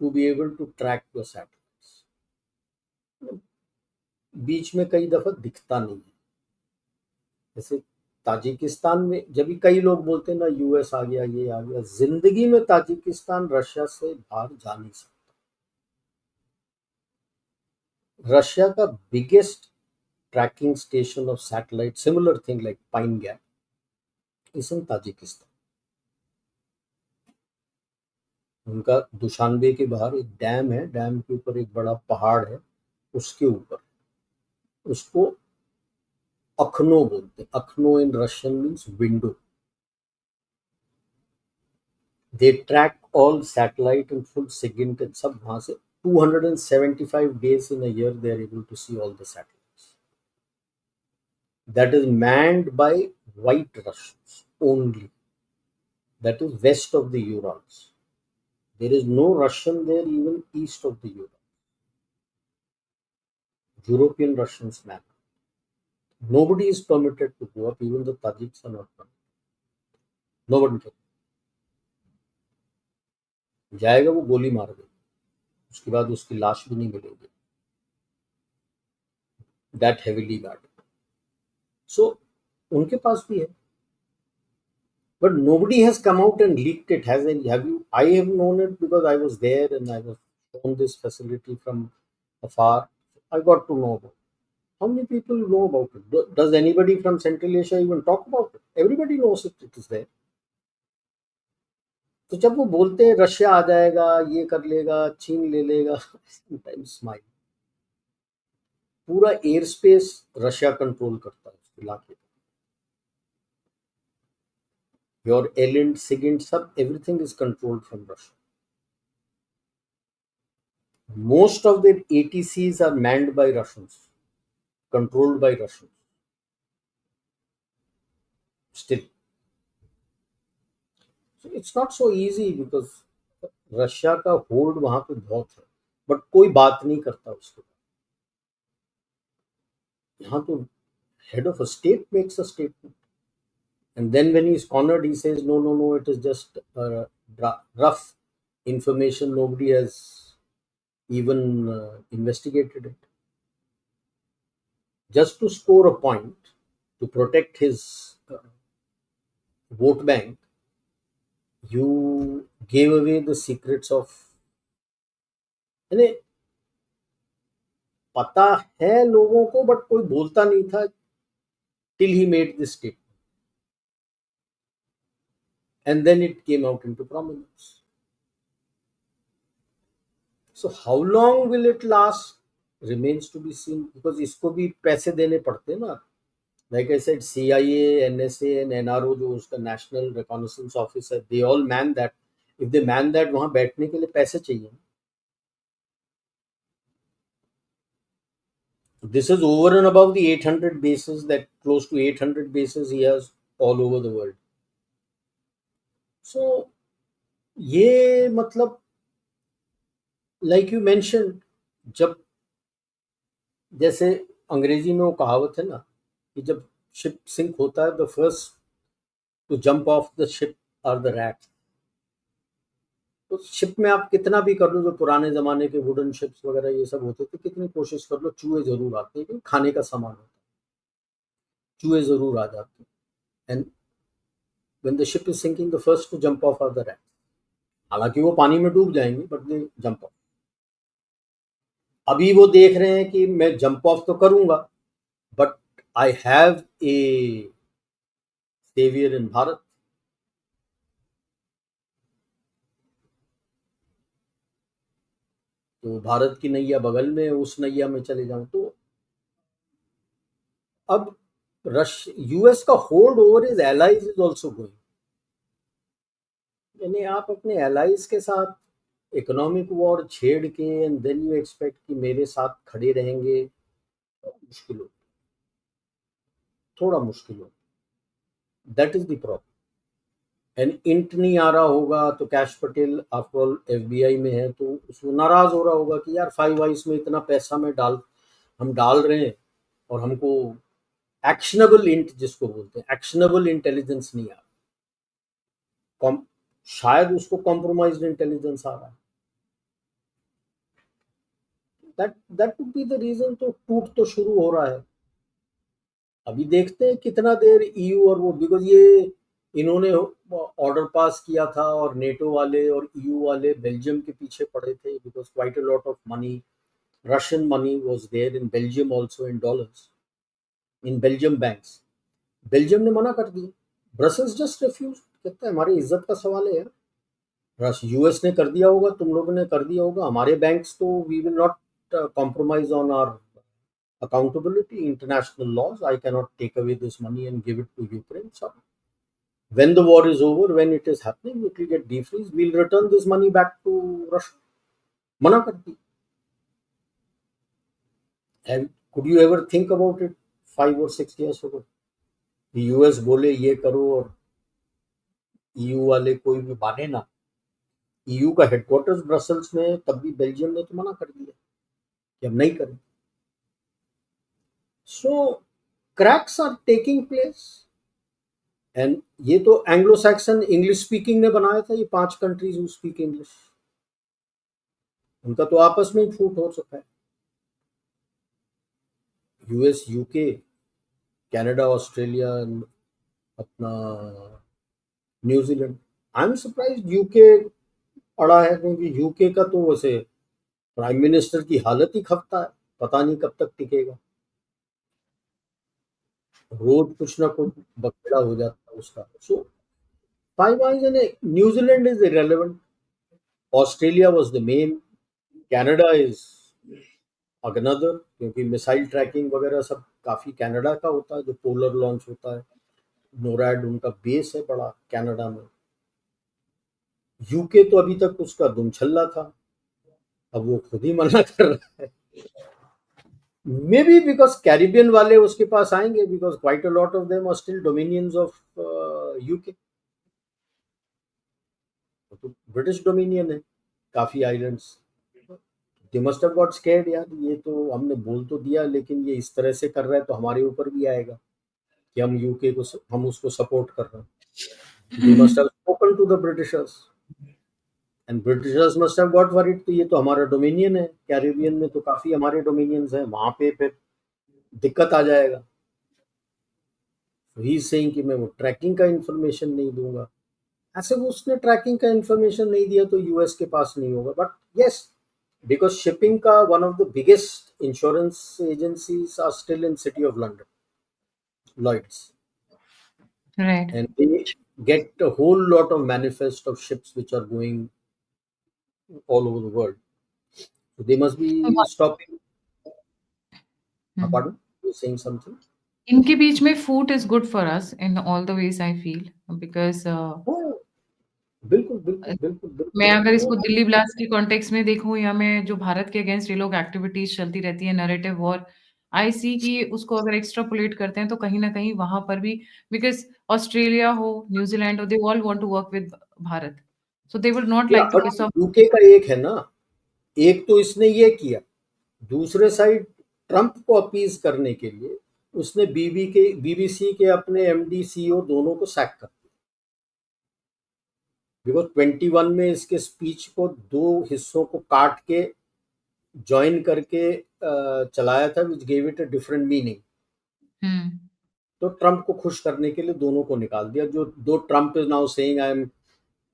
to be able to track your satellites. बीच में कई दफा दिखता नहीं है, जैसे ताजिकिस्तान में जब भी कई लोग बोलते हैं ना यूएस आ गया, ये आ गया, जिंदगी में ताजिकिस्तान रशिया से बाहर जा नहीं सकता। रशिया का biggest tracking station of satellite, similar thing like Pine Gap, is in Tajikistan. उनका दुशानबे के बाहर एक डैम है, डैम के ऊपर एक बड़ा पहाड़ है, उसके ऊपर, उसको अखनो बोलते हैं। अखनो इन Russian means window. They track all satellite in full second, सब वहां से 275 days in a year they are able to see all the satellites. That is manned by white Russians only. That is west of the Urals. There is no Russian there even east of the Urals. European Russians man. Nobody is permitted to go up, even the Tajiks are not permitted. Nobody can. जाएगा वो गोली मार देगा, उसके बाद उसकी लाश भी नहीं मिलेगी। That heavily guarded. सो उनके पास भी है, but nobody has come out and leaked it. Has any? Have you? I have known it because I was there and I was shown this facility from afar. I got to know about it. How many people know about it? Does anybody from Central Asia even talk about it? Everybody knows it. It is there. तो जब वो बोलते हैं Russia आ जाएगा, ये कर लेगा, चीन ले लेगा, समटाइम्स स्माइल। पूरा एयर स्पेस रशिया कंट्रोल करता है उस इलाके। योर एलिंड सिगिंट सब, everything is controlled from Russia. Most of their ATCs are manned by Russians, controlled by Russians. Still, so it's not so easy because Russia का hold वहां पे बहुत है, बट कोई बात नहीं करता उसके बाद। यहाँ तो head of a state makes a statement. And then when he's cornered, he says, no, no, no, it is just rough information. Nobody has even investigated it. Just to score a point, to protect his vote bank, you gave away the secrets of. यानी पता है लोगों को, but कोई बोलता नहीं था till he made this statement. And then it came out into prominence. So how long will it last remains to be seen, because इसको भी पैसे देने पड़ते ना. Like I said, CIA, NSA and NRO, जो उसका National Reconnaissance Office है, they all man that. If they man that, वहाँ बैठने के लिए पैसे चाहिए. This is over and above the 800 bases, that close to 800 bases he has all over the world. So ये मतलब like you mentioned, जब जैसे अंग्रेजी में वो कहावत है ना कि जब शिप सिंक होता है, the first to jump off the ship are the rats. तो शिप में आप कितना भी कर लो, जो पुराने जमाने के वुडन शिप्स वगैरह ये सब होते थे, कितनी कोशिश कर लो, चूहे जरूर आते हैं, क्योंकि खाने का सामान होता है, चूहे जरूर आ जाते हैं. And when the ship is sinking, the first to jump off are the rats. हालांकि वो पानी में डूब जाएंगे, बट दे जंप ऑफ. अभी वो देख रहे हैं कि मैं जंप ऑफ तो करूंगा, but I have a saviour in Bharat. तो भारत की नैया बगल में, उस नैया में चले जाऊं. तो अब यूएस का hold over is allies is also going. यानी आप अपने एलाइज के साथ इकोनॉमिक वॉर छेड़ के एंड देन यू एक्सपेक्ट कि मेरे साथ खड़े रहेंगे, तो मुश्किल हो, थोड़ा मुश्किल हो. That is the problem. And int नहीं आ रहा होगा तो cash Patel after all FBI में है, तो उसको नाराज हो रहा होगा कि यार 5 आइस में इतना पैसा हम डाल रहे हैं और हमको एक्शनेबल इंट, जिसको बोलते हैं एक्शनेबल इंटेलिजेंस, नहीं आ रहा. शायद उसको कॉम्प्रोमाइज्ड इंटेलिजेंस आ रहा है. That would be the reason. तो टूट तो शुरू हो रहा है. अभी देखते हैं कितना देर ईयू और वो, बिकॉज ये इन्होंने ऑर्डर पास किया था और नेटो वाले और ईयू वाले बेल्जियम के पीछे पड़े थे, because quite a lot of money, Russian money was there in Belgium also in dollars, in Belgium banks. Belgium ने मना कर दिया. ब्रसेल्स जस्ट रिफ्यूज, कहता है हमारी इज्जत का सवाल है यार. यूएस ने कर दिया होगा, तुम लोगों ने कर दिया होगा, हमारे बैंक्स तो we will not compromise on our accountability, international laws. I cannot take away this money and give it to Ukraine. So when the war is over, when it is happening, it will get defreeze. We'll return this money back to Russia. मना कर दी. And could you ever think about it 5 or 6 years ago? The US बोले ये करो और EU वाले कोई भी माने ना. EU का हेडक्वार्टर्स ब्रसल्स में, तब भी बेल्जियम ने तो मना कर दिया कि हम नहीं करें. So cracks are taking place. And ये तो एंग्लो सैक्सन इंग्लिश स्पीकिंग ने बनाया था, ये 5 कंट्रीज हु स्पीक इंग्लिश, उनका तो आपस में ही फूट हो सकता है. यूएस, यूके, कनाडा, ऑस्ट्रेलिया, अपना New Zealand. I am surprise UK अड़ा है, क्योंकि यूके का तो वैसे प्राइम मिनिस्टर की हालत ही खफता है, पता नहीं कब तक टिकेगा. रोज कुछ ना कुछ बखेड़ा हो जाता है उसका. So five Eyes and New Zealand is irrelevant. Australia was the main. Canada is another, क्योंकि मिसाइल ट्रैकिंग वगैरह सब काफ़ी कनाडा का होता है, जो पोलर लॉन्च होता है. नोरैड उनका बेस है बड़ा कनाडा में. यूके तो अभी तक उसका दुमछल्ला था, अब वो खुद ही मना कर रहा है. मे बी बिकॉज कैरिबियन वाले उसके पास आएंगे, because quite a lot of them are still dominions of UK. तो ब्रिटिश डोमिनियन है काफ़ी islands. They must have got scared यार, ये तो हमने बोल तो दिया लेकिन ये इस तरह से कर रहा है तो हमारे ऊपर भी आएगा कि हम यूके को हम उसको सपोर्ट कर रहे हैं. They must have spoken to the Britishers and Britishers must have got worried. तो ये तो हमारा डोमिनियन है, कैरिबियन में तो काफी हमारे डोमिनियंस हैं, वहां पे फिर दिक्कत आ जाएगा. ही सेइंग कि मैं वो ट्रैकिंग का इंफॉर्मेशन नहीं दूंगा. ऐसे वो उसने ट्रैकिंग का इंफॉर्मेशन नहीं दिया तो यूएस के पास नहीं होगा. बट यस, बिकॉज शिपिंग का one of the biggest insurance agencies are still in city of London, Lloyd's, Right. and they get a whole lot of manifest of ships which are going all over the world. So they must be stopping. Hmm. Pardon? You're saying something? इनके बीच में food is good for us in all the ways I feel because Oh, बिल्कुल बिल्कुल बिल्कुल मैं बिल्कुल. अगर इसको वो दिल्ली ब्लास्ट के कॉन्टेक्स्ट में देखूं या मैं जो भारत के अगेंस्ट ये लोग एक्टिविटीज चलती रहती है नैरेटिव वॉर आई सी कि उसको अगर एक्स्ट्रापोलेट करते हैं तो कहीं ना कहीं वहां पर भी बिकॉज ऑस्ट्रेलिया हो न्यूजीलैंड हो they all want to work with Bharat so they would not या like to but piece of UK का एक है ना, एक तो इसने ये किया, दूसरे साइड ट्रंप को अपीज करने के लिए उसने बीबीसी के अपने एमडी सीईओ दोनों को सैक कर दिया. बिकॉज 21 में इसके स्पीच को दो हिस्सों को काट के जॉइन करके चलाया था, which gave it a different meaning. Hmm तो ट्रंप को खुश करने के लिए दोनों को निकाल दिया. जो दो Trump is now saying I am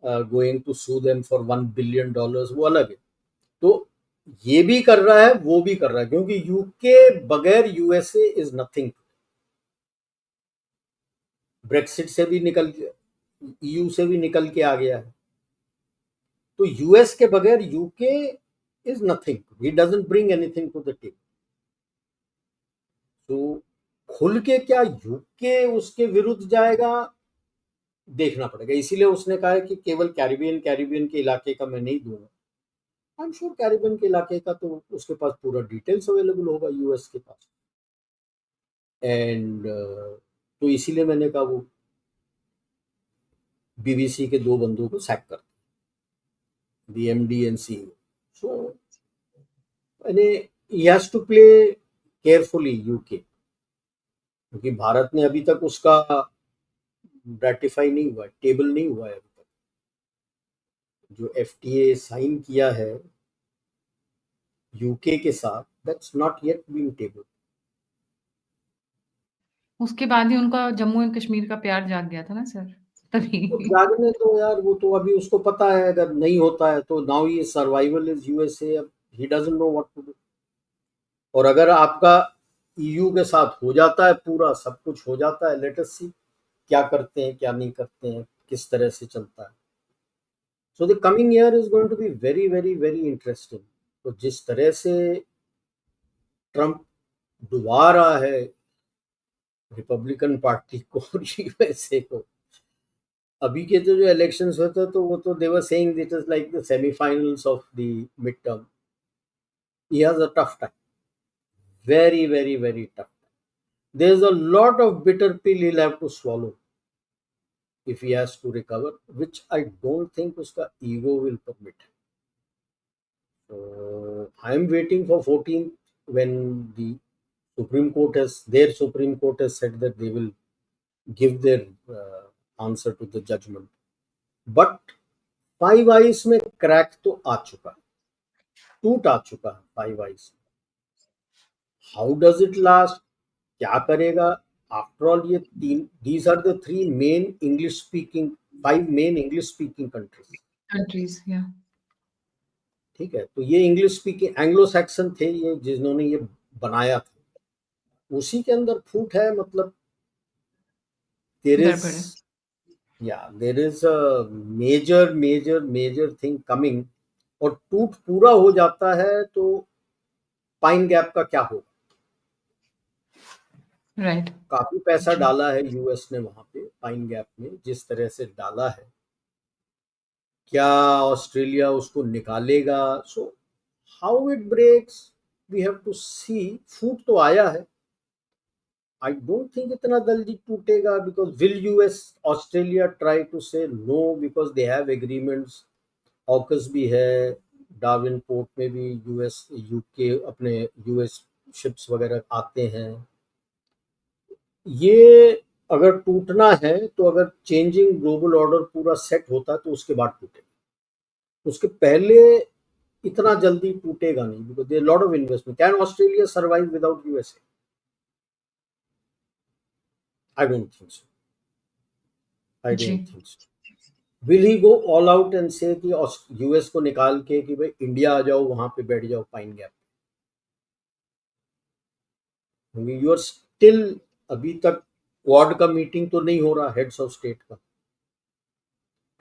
going to sue them for $1 billion, वो अलग है. तो ये भी कर रहा है, वो भी कर रहा है, क्योंकि यूके बगैर यूएसए इज नथिंग. ब्रेक्सिट से भी निकल के, ईयू से भी निकल के आ गया है. तो यूएस के बगैर UK is nothing. He doesn't bring anything to the table. तो खुल के क्या यूके उसके विरुद्ध जाएगा, देखना पड़ेगा. इसीलिए उसने कहा है कि केवल कैरिबियन के इलाके का मैं नहीं दूंगा. आई एम श्योर कैरिबियन के इलाके का तो उसके पास पूरा डिटेल्स अवेलेबल होगा यूएस के पास. एंड तो इसीलिए मैंने कहा वो बीबीसी के दो बंदों को सैक कर दी, एमडी एंड सीईओ. सो यानी he has to play carefully UK, क्योंकि भारत ने अभी तक उसका रेटिफाई नहीं हुआ है, टेबल नहीं हुआ है अभी तक. जो एफटीए साइन किया है यूके के साथ, that's not yet been table. उसके बाद ही उनका जम्मू एंड कश्मीर का प्यार जाग गया था ना सर तभी तो जागने तो यार, वो तो अभी उसको पता है अगर नहीं होता है तो नाउ ये सर्वाइवल इज यूएसए. अब he doesn't know what to do. और अगर आपका ईयू के साथ हो जाता है, पूरा सब कुछ हो जाता है, लेट अस सी क्या करते हैं क्या नहीं करते हैं, किस तरह से चलता है. So the coming year is going to be very very very interesting. तो जिस तरह से ट्रंप डुबा रहा है रिपब्लिकन पार्टी को और यूएसए को, अभी के जो इलेक्शंस होते हैं तो वो तो they were saying it is like the semifinals of the mid term. He has a tough time, very very very tough. There's a lot of bitter pill he'll have to swallow if he has to recover, which I don't think uska ego will permit. So I'm waiting for 14th, when the Supreme Court has said that they will give their answer to the judgment. But five eyes में crack तो आ चुका है, टूट आ चुका है five eyes. How does it last, क्या करेगा. आफ्टर ऑल ये तीन, these are the three main English speaking, five main English speaking countries. Countries या ठीक है, तो ये इंग्लिश स्पीकिंग एंग्लो सैक्सन थे ये जिन्होंने ये बनाया था, उसी के अंदर फूट है. मतलब देर इज, गड़बड़ है या there is a major major major thing coming. और टूट पूरा हो जाता है तो पाइन गैप का क्या होगा. राइट काफी पैसा डाला है यूएस ने वहां पे पाइन गैप में, जिस तरह से डाला है, क्या ऑस्ट्रेलिया उसको निकालेगा. So how it breaks, we have to see. फूट तो आया है, आई डोंट थिंक इतना जल्दी टूटेगा. Because will US Australia try to say no, because they have agreements. AUKUS भी है, डार्विन पोर्ट में भी यूएस यूके अपने यूएस शिप्स वगैरह आते हैं। ये अगर टूटना है तो अगर चेंजिंग ग्लोबल ऑर्डर पूरा सेट होता है तो उसके बाद टूटेगा, उसके पहले इतना जल्दी टूटेगा नहीं, because there lot of investment. Can Australia survive without USA? I don't think so. I जी। Don't think so. Will he go all out and say कि यूएस को निकाल के कि भाई इंडिया आ जाओ, वहां पे बैठ जाओ Pine Gap? You are still, अभी तक क्वाड का मीटिंग तो नहीं हो रहा हेड्स ऑफ स्टेट का,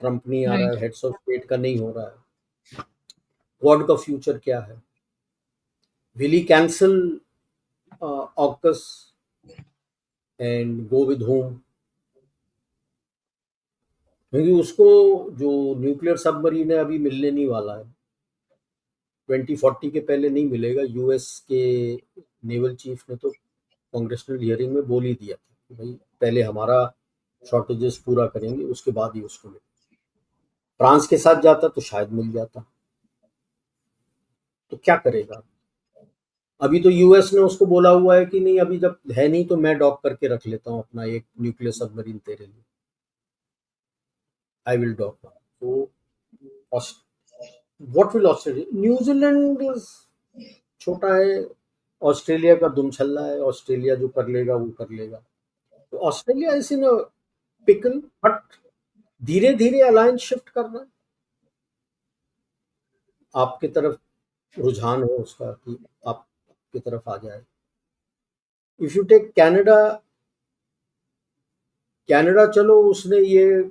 ट्रंप नहीं आ रहा है, राइट। हेड्स ऑफ स्टेट का नहीं हो रहा है। क्वाड का फ्यूचर क्या है? Will he cancel AUKUS and go with home? क्योंकि उसको जो न्यूक्लियर सबमरीन है अभी मिलने नहीं वाला है, 2040 के पहले नहीं मिलेगा। यूएस के नेवल चीफ ने तो कांग्रेसनल हियरिंग में बोल ही दिया था कि भाई पहले हमारा शॉर्टेजेस पूरा करेंगे, उसके बाद ही उसको मिलेगा। फ्रांस के साथ जाता तो शायद मिल जाता। तो क्या करेगा? अभी तो यूएस ने उसको बोला हुआ है कि नहीं, अभी जब है नहीं तो मैं डॉक करके रख लेता हूँ अपना एक न्यूक्लियर सबमरीन तेरे लिए, आई विल डॉक। तो व्हाट विल ऑस्ट्रेलिया, न्यूजीलैंड छोटा है, ऑस्ट्रेलिया का दुमछल्ला है, ऑस्ट्रेलिया जो कर लेगा वो कर लेगा। तो Australia is in pickle, but धीरे धीरे अलायंस शिफ्ट करना है। आपकी तरफ रुझान है उसका कि आपकी तरफ आ जाए। If you take Canada, Canada चलो उसने ये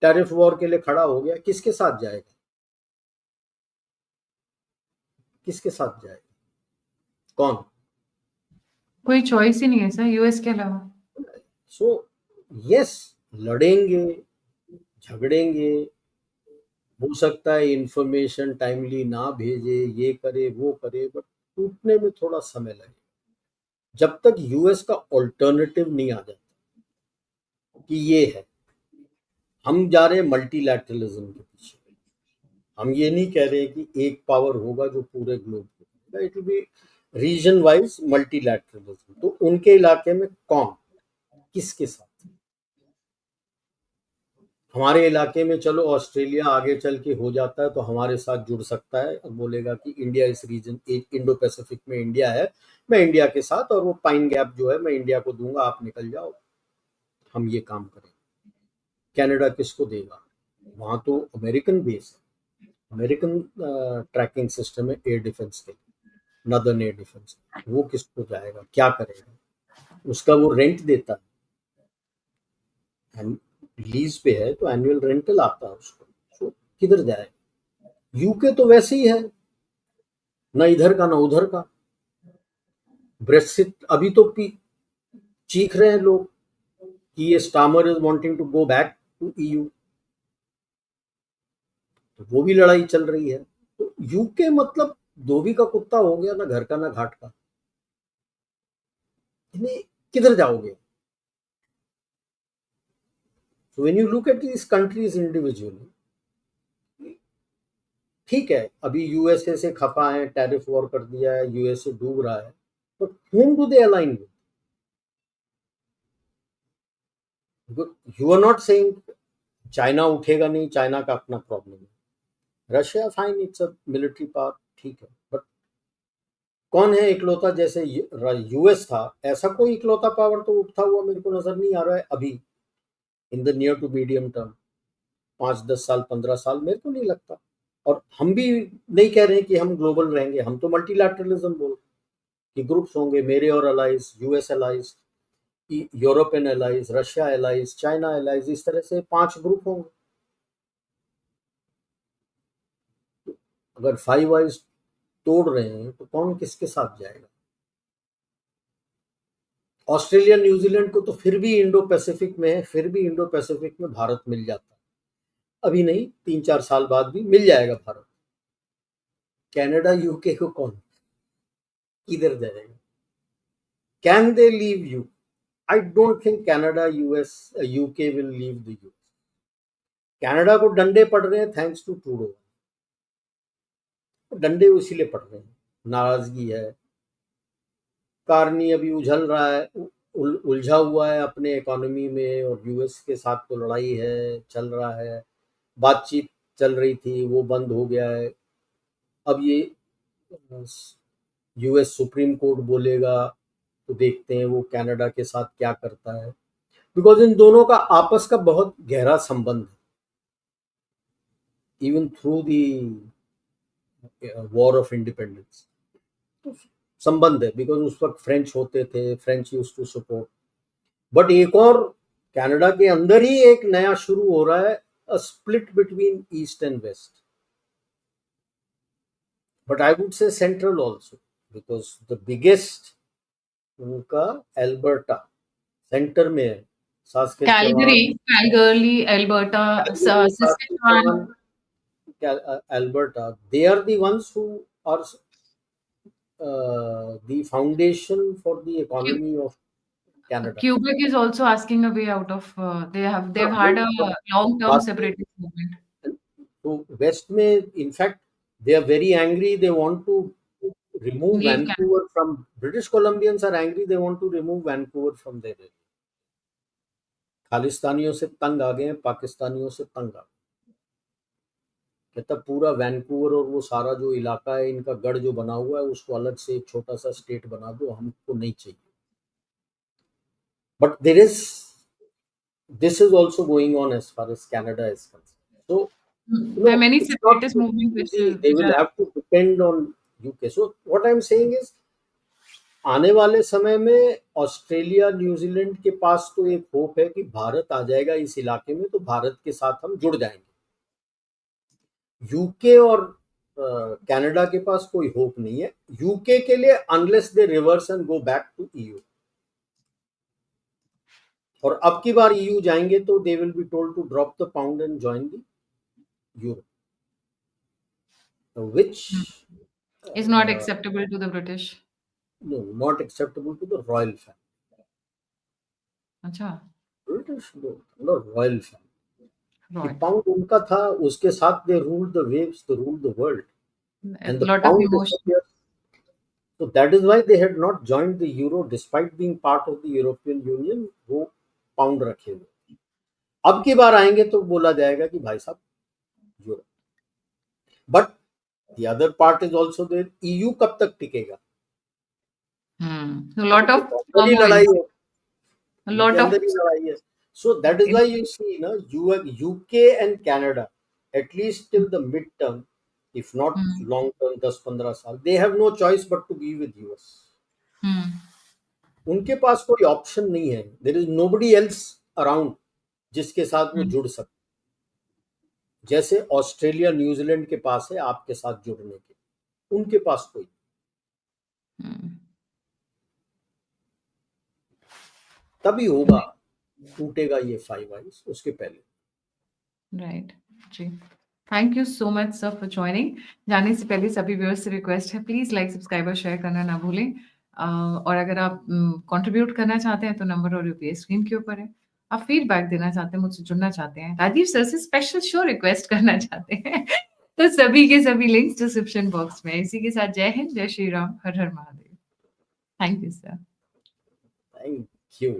टैरिफ वॉर के लिए खड़ा हो गया, किसके साथ जाएगा? किसके साथ जाएगा? कौन? कोई चॉइस ही नहीं है सर यूएस के अलावा। सो यस, लड़ेंगे, झगड़ेंगे, हो सकता है इंफॉर्मेशन टाइमली ना भेजे, ये करे वो करे, बट टूटने में थोड़ा समय लगेगा जब तक यूएस का ऑल्टरनेटिव नहीं आ जाता कि ये है। हम जा रहे हैं मल्टीलैटरलिज्म के पीछे, हम ये नहीं कह रहे कि एक पावर होगा जो पूरे ग्लोब को, it will be region wise multilateralism. तो उनके इलाके में कौन किसके साथ? हमारे इलाके में चलो ऑस्ट्रेलिया आगे चल के हो जाता है तो हमारे साथ जुड़ सकता है और बोलेगा कि इंडिया इस रीजन, एक इंडो पैसिफिक में इंडिया है, मैं इंडिया के साथ, और वो पाइन गैप जो है मैं इंडिया को दूंगा, आप निकल जाओ, हम ये काम करें। कनाडा किसको देगा? वहां तो अमेरिकन बेस है, अमेरिकन ट्रैकिंग सिस्टम है एयर डिफेंस के, नदर्न एयर डिफेंस। वो किसको जाएगा, क्या करेगा? उसका वो रेंट देता है, लीज पे है तो एनुअल रेंटल आता है उसको, तो किधर जाएगा? यूके तो वैसे ही है, ना इधर का ना उधर का। ब्रेक्सिट अभी तो चीख रहे हैं लोग कि ये Starmer is wanting to go back to EU, तो वो भी लड़ाई चल रही है। तो यूके मतलब धोबी का कुत्ता हो गया, ना घर का ना घाट का। इन्हें किधर जाओगे? So when you look at this countries individually, ठीक है अभी यूएसए से खफा है, टैरिफ वॉर कर दिया है, यूएसए डूब रहा है, but whom do they align with? You are not saying China उठेगा नहीं, चाइना का अपना प्रॉब्लम है, Russia fine, it's a military power, ठीक है, बट कौन है इकलौता? जैसे यूएस था, ऐसा कोई इकलौता पावर तो उठता हुआ मेरे को नजर नहीं आ रहा है अभी, in the near to medium term, 5-10 साल 15 साल मेरे को नहीं लगता। और हम भी नहीं कह रहे हैं कि हम ग्लोबल रहेंगे, हम तो मल्टीलैटरलिज्म बोल कि ग्रुप्स होंगे, मेरे और allies, US allies, European allies, Russia allies, China allies, इस तरह से 5 ग्रुप होंगे। अगर 5 आइज तोड़ रहे हैं तो कौन किसके साथ जाएगा? ऑस्ट्रेलिया न्यूजीलैंड को तो फिर भी इंडो पैसिफिक में है, फिर भी इंडो पैसिफिक में भारत मिल जाता है, अभी नहीं 3-4 साल बाद भी मिल जाएगा भारत। कनाडा यूके को कौन किधर जाएगा? Can they leave you? I don't think Canada US UK will leave the you. Canada को डंडे पड़ रहे हैं थैंक्स टू ट्रूडो, डंडे उसीलिए पड़ रहे हैं, नाराजगी है। कार्नी अभी उलझा हुआ है अपने इकोनॉमी में, और यूएस के साथ तो लड़ाई है, चल रहा है, बातचीत चल रही थी, वो बंद हो गया है। अब ये यूएस सुप्रीम कोर्ट बोलेगा, तो देखते हैं वो कनाडा के साथ क्या करता है, बिकॉज इन दोनों का आपस का बहुत गहरा संबंध है, even through the war of independence संबंध है, बिकॉज उस वक्त फ्रेंच होते थे, French use to support. But एक और कनाडा के अंदर ही एक नया शुरू हो रहा है, a split between east and west, but I would say central also, because the biggest उनका एल्बर्टा सेंटर में है, Calgary, Alberta, Saskatchewan, Alberta, they are the ones who are the foundation for the economy of Canada. Quebec is also asking a way out of. They've हाँ, had a but long-term बात में separatist movement. तो waste में in fact they are very angry, they want to remove Leave Canada. Vancouver from, British Columbians are angry, they want to remove Vancouver from their area. खालिस्तानियों से तंग आ गए हैं, पाकिस्तानियों से तंग आ गए, कहता पूरा वैंकूवर और वो सारा जो इलाका है इनका गढ़ जो बना हुआ है उसको अलग से एक छोटा सा स्टेट बना दो, हमको नहीं चाहिए। But this is also going on as far as Canada is concerned. So There are many it's not separatist so movements easy. They which will are. have to depend on UK. So what I'm saying is, आने वाले समय में Australia New Zealand के पास तो एक hope है कि भारत आ जाएगा इस इलाके में, तो भारत के साथ हम जुड़ जाएंगे। यूके और कनाडा के पास कोई होप नहीं है यूके के लिए, unless they reverse and go back to EU. और अब की बार ईयू जाएंगे तो they will be told to drop the pound and join the euro, which is not acceptable to the British. no, not acceptable to the royal family. अच्छा, British no royal family. right. Pound उनका था, उसके साथ दे ruled the waves, they ruled the world, A and the lot of pound emotion. disappeared. So that is why they had not joined the euro despite being part of the European Union. वो pound रखे हुए, अब की बार आएंगे तो बोला जाएगा कि भाई साहब euro. But the other part is also there, EU कब तक टिकेगा? A lot of बड़ी लड़ाई turmoil. है, A lot उनके of. अंदर ही लड़ाई है। So that is why you see ना, UK and Canada, at least till the mid term, if not long term 10-15 साल, they have no choice but to be with US. उनके पास कोई option नहीं है, there is nobody else around जिसके साथ वो जुड़ सकते, जैसे ऑस्ट्रेलिया न्यूजीलैंड के पास है आपके साथ जुड़ने के, उनके पास कोई। तभी होगा, टूटेगा ये 5 आइज, उसके पहले। Right ji, thank you so much sir for joining. जाने से पहले सभी व्यूअर्स से रिक्वेस्ट है, प्लीज लाइक, सब्सक्राइब और शेयर करना ना भूलें। और अगर आप कंट्रीब्यूट करना चाहते हैं तो नंबर और यूपीआई स्क्रीन के ऊपर है। आप फीडबैक देना चाहते हैं, मुझसे जुड़ना चाहते हैं, राजीव सर से स्पेशल शो रिक्वेस्ट करना चाहते हैं तो सभी के सभी लिंक्स डिस्क्रिप्शन बॉक्स में। इसी के साथ जय हिंद, जय श्री राम, हर हर Mahadev. Thank you sir. Thank you.